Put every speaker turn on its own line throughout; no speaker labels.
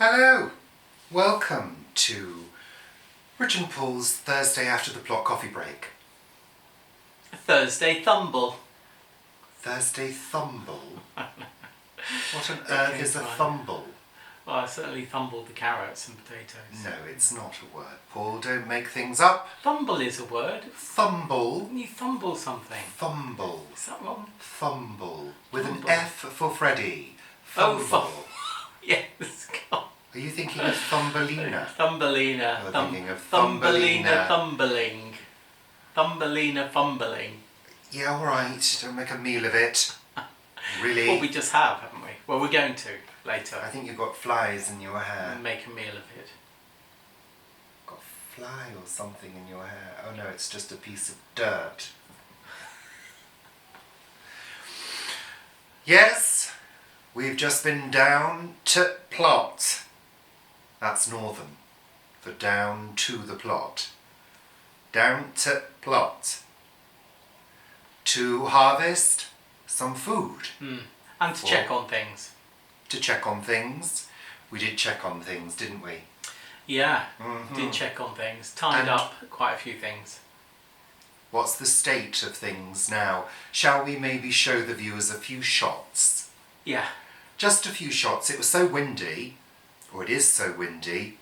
Hello, welcome to Rich and Paul's Thursday after the plot coffee break.
Thursday Thumble.
Thursday Thumble? What on earth is a thumble?
Well, I certainly thumbled the carrots and potatoes.
No, it's not a word. Paul, don't make things up.
Thumble is a word.
Thumble.
You thumble something.
Thumble.
Is that wrong?
Thumble. With
Thumble.
an F for Freddy.
Oh,
Thumble.
Yes. God.
Are you thinking of Thumbelina?
Thumbelina.
You're thinking of
Thumbelina
Thumbelina.
fumbling. Thumbelina fumbling.
Yeah, alright. Don't make a meal of it. Really?
Well, we just have, haven't we? Well, we're going to later.
I think you've got flies in your hair.
Make a meal of it.
Got a fly or something in your hair. Oh no, it's just a piece of dirt. Yes, we've just been down to plot. That's northern. For down to the plot. Down to plot. To harvest some food.
And to check on things.
To check on things. We did check on things, didn't we?
Yeah,
Mhm.
did check on things. Tied
And-
up quite a few things.
What's the state of things now? Shall we maybe show the viewers a few shots?
Yeah.
Just a few shots. It was so windy, or it is so windy,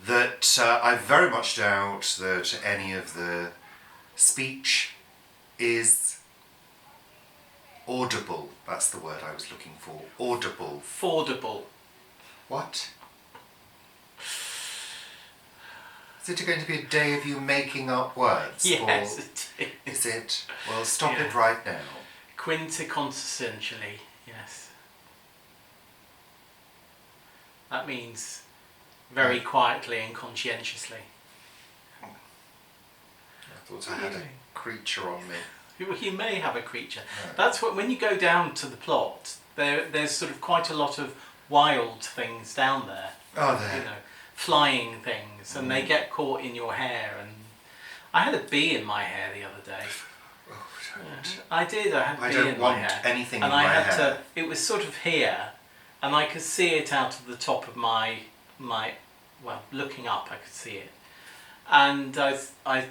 that I very much doubt that any of the speech is audible. That's the word I was looking for. Audible.
Fordable.
What? Is it going to be a day of you making up words?
Yes,
Or
it is.
is it? Well, stop
Yeah.
it right now.
Quintessentially, yes. That means very quietly and conscientiously.
I thought I had a creature on me.
You may have a creature.
No.
That's what, when you go down to the plot, there's sort of quite a lot of wild things down there.
Oh, there.
You know, flying things, and they get caught in your hair. And I had a bee in my hair the other day.
Oh, don't.
I did. I had a
I
bee
don't
in my
want
hair,
anything
and
in
I
my
had
hair.
to. It was sort of here, and I could see it out of the top of my. Well, looking up, I could see it, and I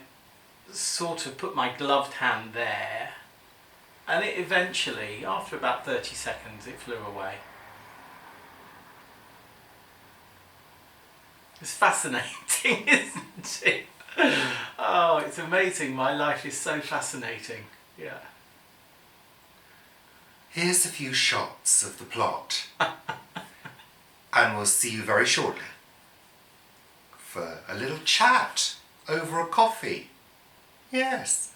sort of put my gloved hand there, and it eventually, after about 30 seconds, it flew away. It's fascinating, isn't it? Oh, it's amazing. My life is so fascinating. Yeah.
Here's a few shots of the plot. And we'll see you very shortly for a little chat over a coffee. Yes.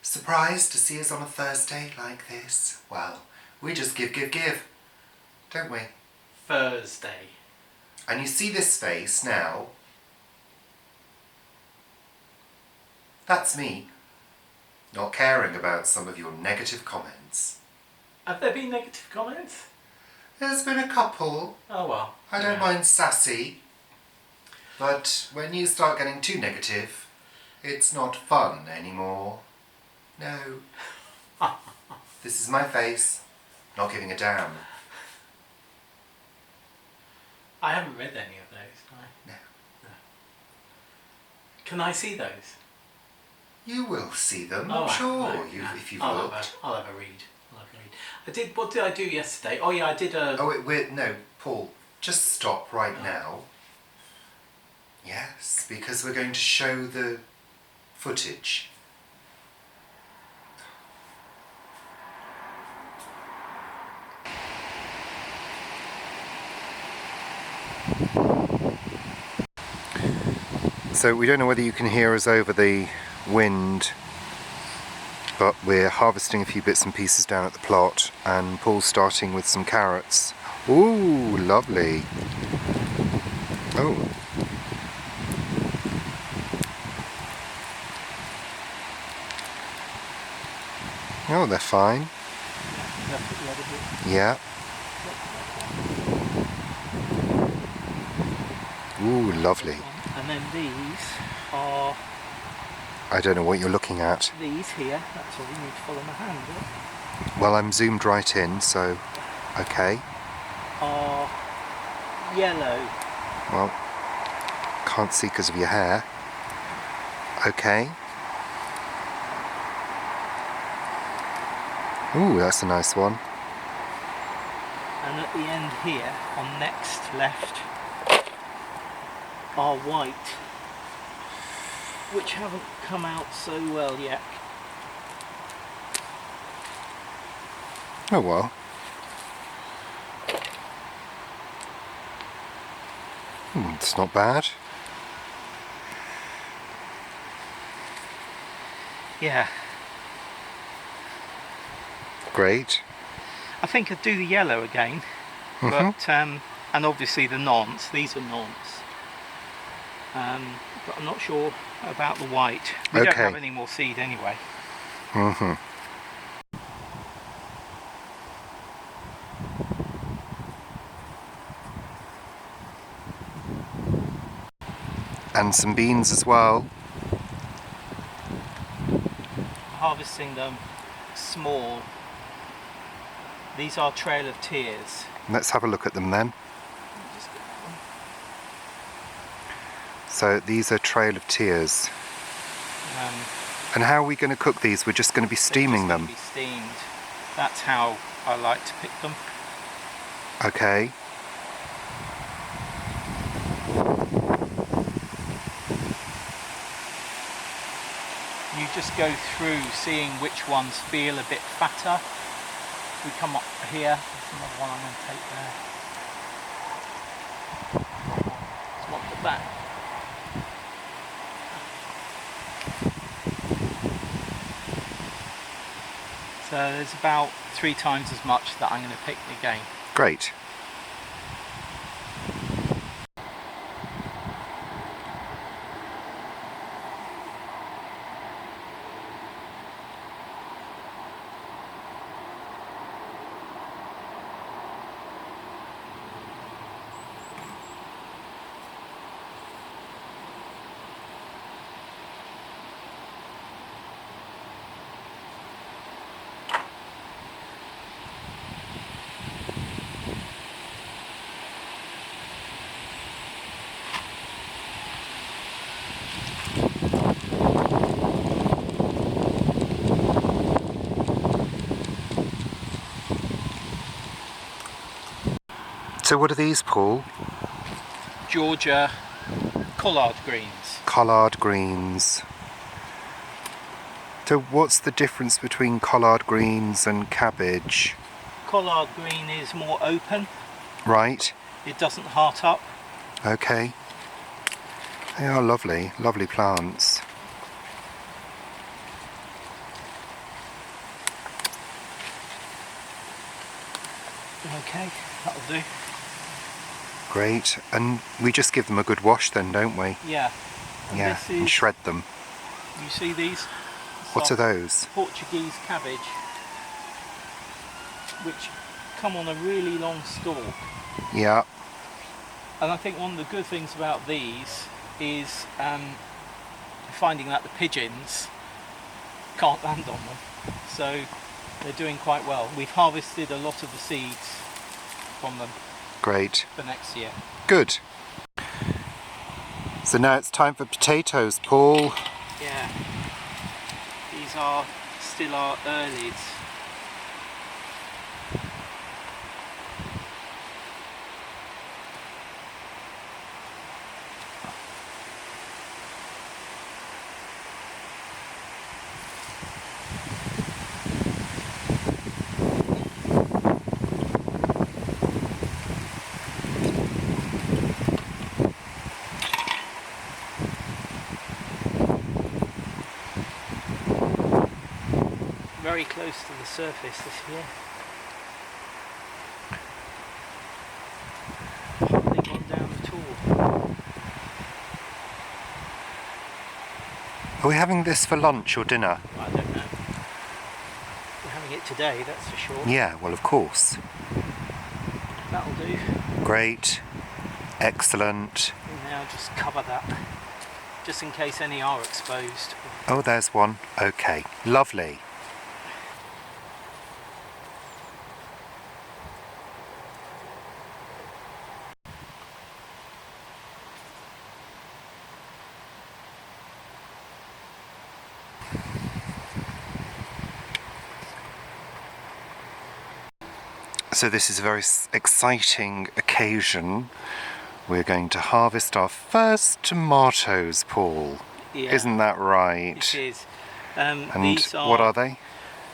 Surprised to see us on a Thursday like this? Well, we just give, don't we?
Thursday.
And you see this face now? That's me, not caring about some of your negative comments.
Have there been negative comments?
There's been a couple.
Oh well.
I don't mind sassy, but when you start getting too negative, it's not fun anymore. No. This is my face, not giving a damn.
I haven't read any of those. No.
No.
Can I see those?
You will see them,
Oh,
I'm sure,
right,
if you've
I'll
looked.
I'll have a read. What did I do yesterday? Oh yeah, I did a...
Oh, no, Paul, just stop right now. Yes, because we're going to show the footage. So we don't know whether you can hear us over the wind, but we're harvesting a few bits and pieces down at the plot, and Paul's starting with some carrots. Ooh, lovely. Oh. Oh, they're fine. Yeah. Ooh, lovely.
And then these are...
I don't know what you're looking at.
These here, that's all you need to follow my hand,
Well, I'm zoomed right in, so okay.
are yellow.
Well, can't see because of your hair. Okay. Ooh, that's a nice one.
And at the end here, on next left, are white, which haven't come out so well yet.
Oh well. It's not bad.
Yeah.
Great.
I think I'd do the yellow again, but and obviously the nonce. These are nonce, but I'm not sure about the white. We don't have any more seed anyway.
And some beans as well.
Harvesting them small. These are Trail of Tears.
Let's have a look at them then. So these are Trail of Tears. And how are we going to cook these? We're just going to be steaming them.
Be steamed. That's how I like to pick them.
Okay.
You just go through seeing which ones feel a bit fatter. We come up here. There's another one I'm going to take there. There's one at the back. So there's about 3 times as much that I'm going to pick again.
Great. So what are these, Paul?
Georgia collard greens.
Collard greens. So what's the difference between collard greens and cabbage?
Collard green is more open.
Right.
It doesn't heart up.
Okay. They are lovely, lovely plants.
Okay, that'll do.
Great. And we just give them a good wash then, don't we?
Yeah. And
yeah, and shred them.
You see these?
What are those?
Portuguese cabbage, which come on a really long stalk.
Yeah.
And I think one of the good things about these is finding that the pigeons can't land on them. So they're doing quite well. We've harvested a lot of the seeds from them.
Great.
For next year.
Good. So now it's time for potatoes, Paul.
Yeah. These are still our earlies. Very close to the surface this year. Hardly gone down at all.
Are we having this for lunch or dinner?
I don't know. We're having it today, that's for sure.
Yeah, well, of course.
That'll do.
Great. Excellent.
And now just cover that, just in case any are exposed.
Oh, there's one. Okay. Lovely. So this is a very exciting occasion. We're going to harvest our first tomatoes, Paul.
Yeah,
Isn't that right?
it is.
And
These
what are they?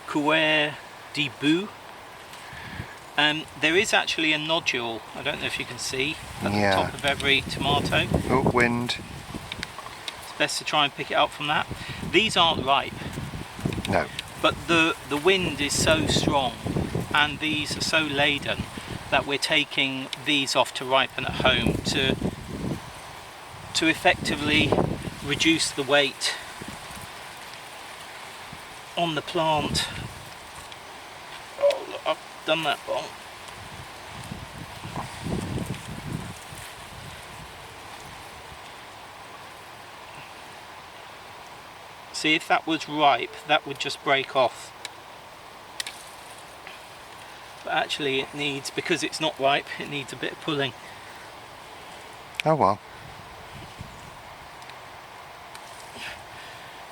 Coeur de Boue. There is actually a nodule, I don't know if you can see, at the top of every tomato.
Oh, wind.
It's best to try and pick it up from that. These aren't ripe.
No.
But the wind is so strong and these are so laden that we're taking these off to ripen at home to effectively reduce the weight on the plant. Oh look, I've done that wrong. See, if that was ripe, that would just break off. But actually it needs, because it's not ripe, it needs a bit of pulling.
Oh well.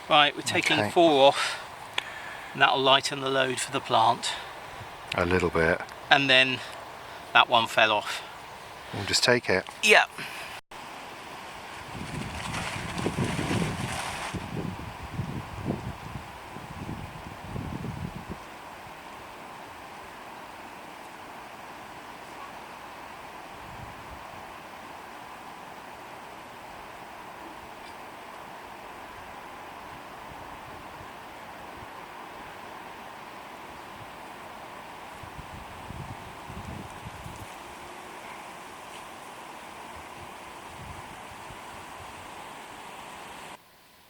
Right, we're taking 4 off, and that'll lighten the load for the plant.
A little bit.
And then that one fell off.
We'll just take it.
Yeah.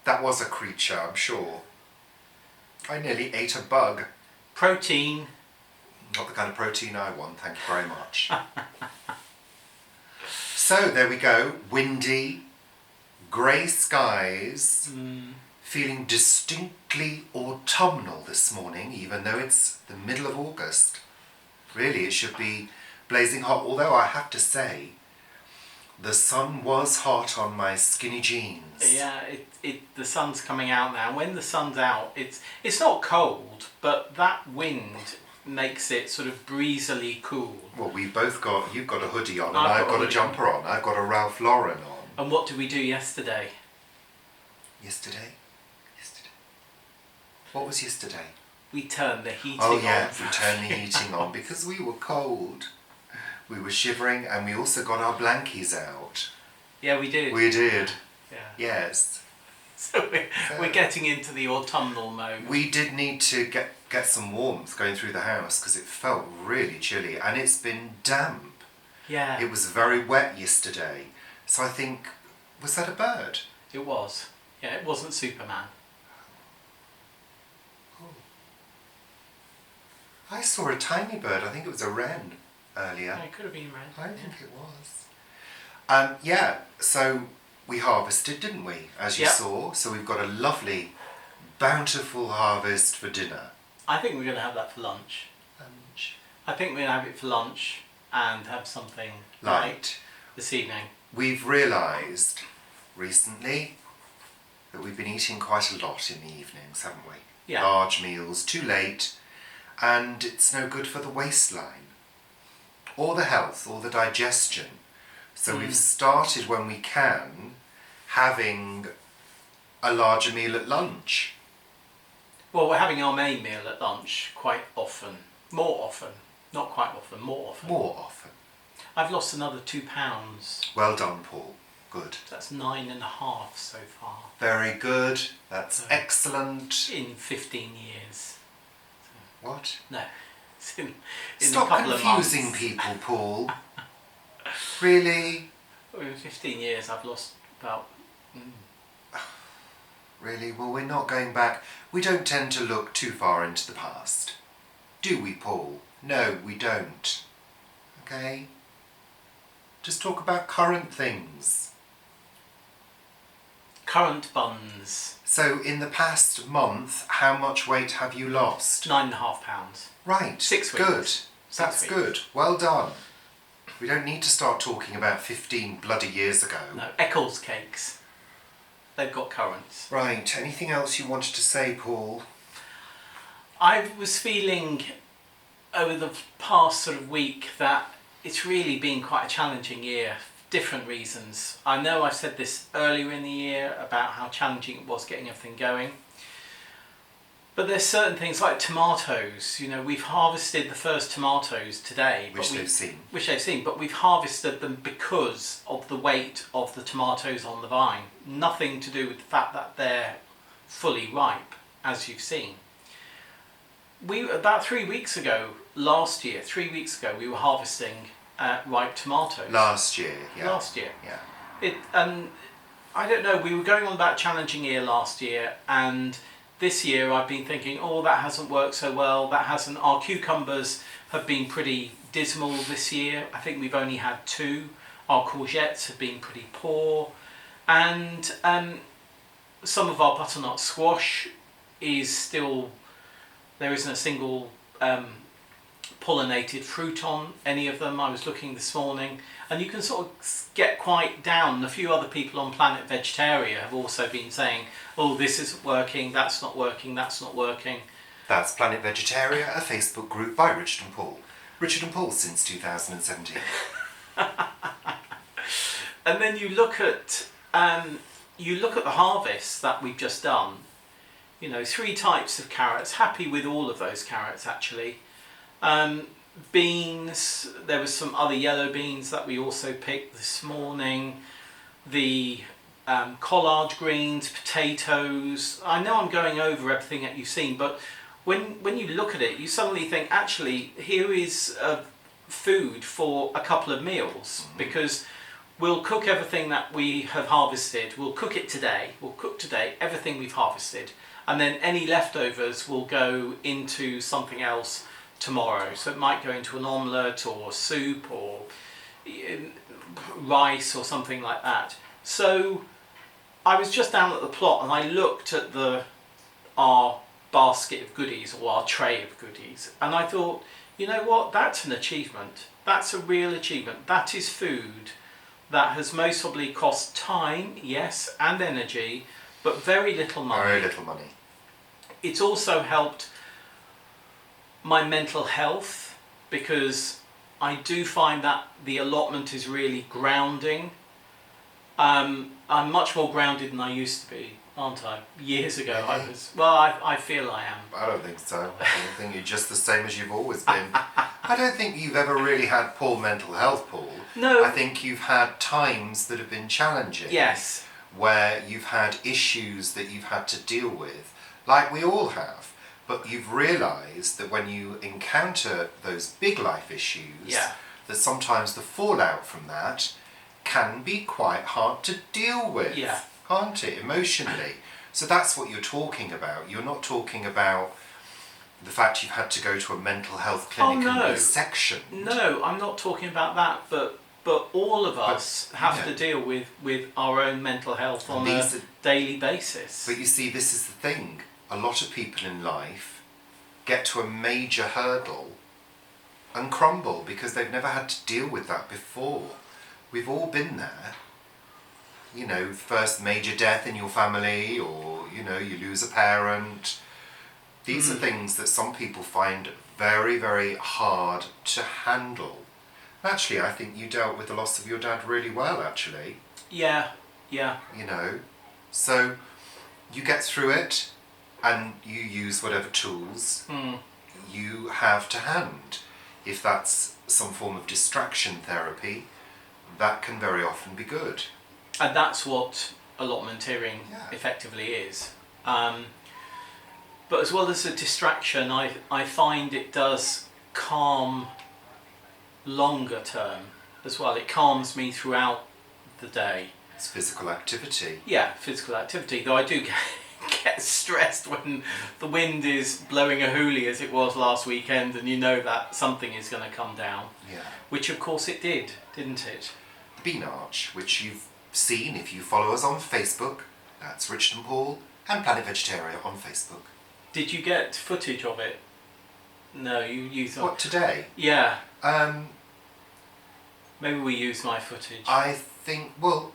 That was a creature, I'm sure. I nearly ate a bug.
Protein.
Not the kind of protein I want, thank you very much. So there we go, windy, grey skies, feeling distinctly autumnal this morning, even though it's the middle of August. Really, it should be blazing hot, although I have to say, the sun was hot on my skinny jeans.
Yeah, the sun's coming out now. When the sun's out, it's not cold, but that wind makes it sort of breezily cool.
Well, you've got a hoodie on and I've got a jumper on. I've got a Ralph Lauren on.
And what did we do yesterday?
Yesterday? What was yesterday?
We turned the heating on.
Oh yeah, we turned the heating on because we were cold. We were shivering and we also got our blankies out.
Yeah, we did.
We did.
Yeah.
Yes.
So we're getting into the autumnal mode.
We did need to get some warmth going through the house because it felt really chilly and it's been damp.
Yeah.
It was very wet yesterday. So I think, was that a bird?
It was. Yeah, it wasn't Superman.
Oh. I saw a tiny bird. I think it was a wren earlier.
Yeah, it could have been red.
I think it was. Yeah, so we harvested, didn't we, as you saw? So we've got a lovely, bountiful harvest for dinner.
I think we're going to have that for lunch. I think we're going to have it for lunch and have something light this evening.
We've realised recently that we've been eating quite a lot in the evenings, haven't we?
Yeah.
Large meals, too late, and it's no good for the waistline, or the health, or the digestion. So we've started, when we can, having a larger meal at lunch.
Well, we're having our main meal at lunch quite often. More often. Not quite often, more often.
More often.
I've lost another 2 pounds.
Well done, Paul. Good.
That's 9.5 so far.
Very good. That's excellent.
In 15 years.
What?
No. In
Stop
a couple
confusing
of months.
people, Paul. Really?
In 15 years I've lost about...
Really? Well, we're not going back. We don't tend to look too far into the past. Do we, Paul? No, we don't. Okay? Just talk about current things.
Current buns.
So, in the past month, how much weight have you lost?
9.5 pounds.
Right.
6 weeks.
Good.
6
That's
weeks.
good. Well done. We don't need to start talking about 15 bloody years ago.
No, Eccles cakes. They've got currants.
Right. Anything else you wanted to say, Paul?
I was feeling over the past sort of week that it's really been quite a challenging year. Different reasons. I know I've said this earlier in the year about how challenging it was getting everything going. But there's certain things like tomatoes. You know, we've harvested the first tomatoes today.
Which they've seen.
Which they've seen, but we've harvested them because of the weight of the tomatoes on the vine. Nothing to do with the fact that they're fully ripe, as you've seen. About 3 weeks ago, last year, 3 weeks ago, we were harvesting ripe tomatoes.
Last year.
Yeah. I don't know, we were going on about challenging year last year, and this year I've been thinking, oh, that hasn't worked so well, our cucumbers have been pretty dismal this year. I think we've only had 2. Our courgettes have been pretty poor, and some of our butternut squash is still, there isn't a single pollinated fruit on any of them. I was looking this morning, and you can sort of get quite down. A few other people on Planet Vegetaria have also been saying, oh, this isn't working, that's not working, that's not working.
That's Planet Vegetaria, a Facebook group by Richard and Paul. Richard and Paul since 2017.
And then you look at the harvest that we've just done. You know, 3 types of carrots. Happy with all of those carrots, actually. Beans, there was some other yellow beans that we also picked this morning. The collard greens, potatoes. I know I'm going over everything that you've seen, but when you look at it, you suddenly think, actually, here is food for a couple of meals, because we'll cook everything that we have harvested. We'll cook it today. We'll cook today everything we've harvested, and then any leftovers will go into something else tomorrow. So it might go into an omelette or soup or rice or something like that. So I was just down at the plot and I looked at our basket of goodies, or our tray of goodies, and I thought, you know what, that's an achievement. That's a real achievement. That is food that has most probably cost time, yes, and energy, but very little money.
Very little money.
It's also helped my mental health, because I do find that the allotment is really grounding. I'm much more grounded than I used to be, aren't I? Years ago I was, I feel I am.
I don't think so. I think you're just the same as you've always been. I don't think you've ever really had poor mental health, Paul.
No.
I think you've had times that have been challenging.
Yes.
Where you've had issues that you've had to deal with, like we all have. But you've realised that when you encounter those big life issues, that sometimes the fallout from that can be quite hard to deal with, can't it, emotionally? So that's what you're talking about. You're not talking about the fact you've had to go to a mental health clinic and be sectioned.
No, I'm not talking about that, but all of us have to deal with our own mental health on a daily basis.
But you see, this is the thing. A lot of people in life get to a major hurdle and crumble because they've never had to deal with that before. We've all been there. You know, first major death in your family, or, you know, you lose a parent. These are things that some people find very, very hard to handle. Actually, I think you dealt with the loss of your dad really well, actually.
Yeah.
You know, so you get through it, and you use whatever tools you have to hand. If that's some form of distraction therapy, that can very often be good.
And that's what allotmenteering effectively is. But as well as a distraction, I find it does calm longer term as well. It calms me throughout the day.
It's physical activity.
Yeah, physical activity, though I do get stressed when the wind is blowing a hoolie as it was last weekend, and you know that something is going to come down.
Yeah.
Which of course it did, didn't it?
The bean arch, which you've seen if you follow us on Facebook. That's Richard and Paul and Planet Vegetaria on Facebook.
Did you get footage of it? No, you thought...
What, today?
Yeah. Maybe we use my footage.
I think, well,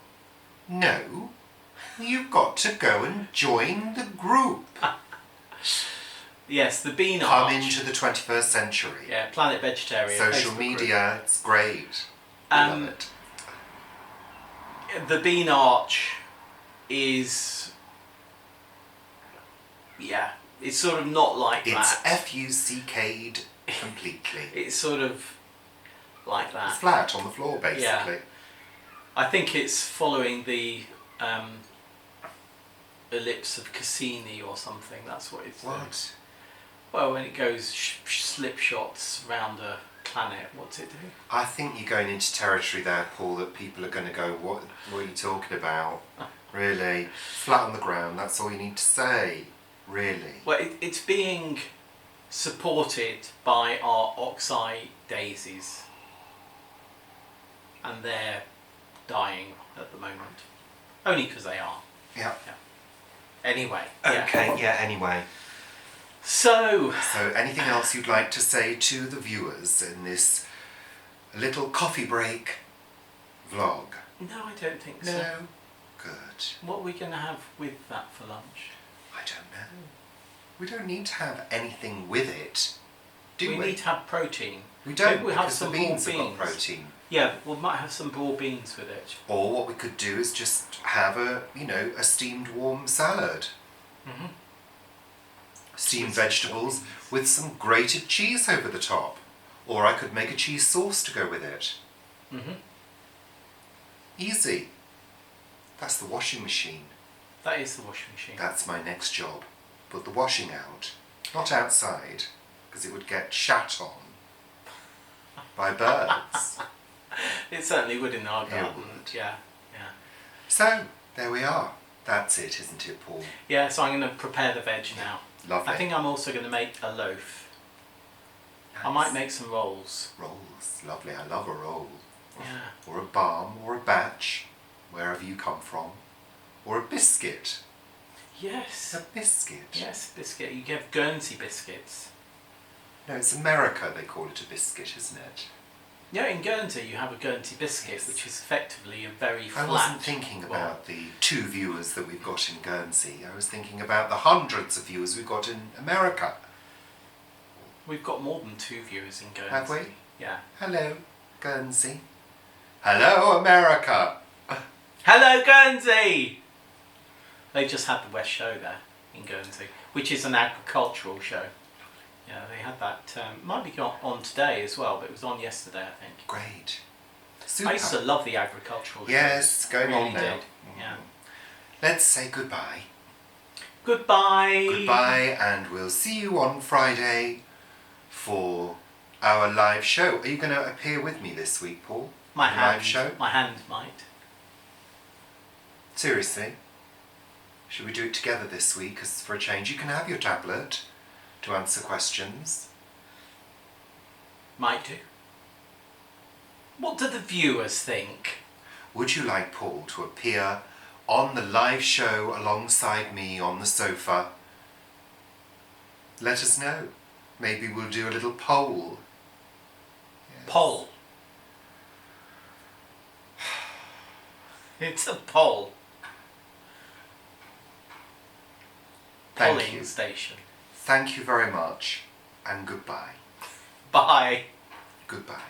no. You've got to go and join the group.
Yes, the bean
Come
arch.
into the 21st century.
Yeah, Planet Vegetaria.
Social
Facebook
media, it's great. We
group.
love it.
The bean arch is, yeah, it's sort of not like
It's
that.
FUCK'd completely.
It's sort of like that.
It's flat on the floor, basically.
Yeah. I think it's following the ellipse of Cassini or something. That's what it's doing.
What?
Well, when it goes slip shots around a planet, what's it do?
I think you're going into territory there, Paul, that people are going to go, what are you talking about? Really? Flat on the ground, that's all you need to say. Really?
Well, it's being supported by our oxeye daisies. And they're dying at the moment. Only because they are.
Yeah.
Anyway.
Okay, yeah, anyway.
So
anything else you'd like to say to the viewers in this little coffee break vlog?
no, I don't think so.
No? Good.
What are we going to have with that for lunch?
I don't know. We don't need to have anything with it, do we?
We need to have protein.
We don't,
Maybe we'll have
because
some
the beans
raw
have got
beans.
protein.
Yeah, we might have some raw beans with it.
Or what we could do is just have a steamed warm salad.
Mm-hmm.
Steamed vegetables with some grated cheese over the top. Or I could make a cheese sauce to go with it.
Mm-hmm.
Easy. That's the washing machine.
That is the washing machine.
That's my next job. Put the washing out. Not outside, because it would get shat on by birds.
It certainly would in our
It
garden.
would.
Yeah.
So, there we are. That's it, isn't it, Paul?
Yeah, so I'm going to prepare the veg now.
Lovely.
I think I'm also going to make a loaf. I
Nice.
might make some rolls.
Rolls. Lovely. I love a roll.
Yeah.
Or a balm, or a batch, wherever you come from. Or a biscuit.
Yes.
A biscuit.
Yes, biscuit. You get Guernsey biscuits.
No, it's America they call it a biscuit, isn't it?
Yeah, in Guernsey you have a Guernsey biscuit,
Yes.
which is effectively a very flat.
I wasn't thinking about the 2 viewers that we've got in Guernsey. I was thinking about the hundreds of viewers we've got in America.
We've got more than 2 viewers in Guernsey.
Have we?
Yeah.
Hello, Guernsey. Hello, America.
Hello, Guernsey! They just had the West Show there in Guernsey, which is an agricultural show. Yeah, they had that. Might be on today as well, but it was on yesterday, I think.
Great. Super.
I used to love the agricultural
Yes,
shows.
going
Really
on now.
did. Yeah.
Let's say goodbye.
Goodbye.
Goodbye, and we'll see you on Friday for our live show. Are you going to appear with me this week, Paul?
My
The
hand.
live show?
My hand might.
Seriously? Should we do it together this week as for a change? You can have your tablet to answer questions.
Might do. What do the viewers think?
Would you like Paul to appear on the live show alongside me on the sofa? Let us know. Maybe we'll do a little poll. Yes.
Poll. It's a poll.
Thank
Polling
you.
station.
Thank you very much, and goodbye.
Bye.
Goodbye.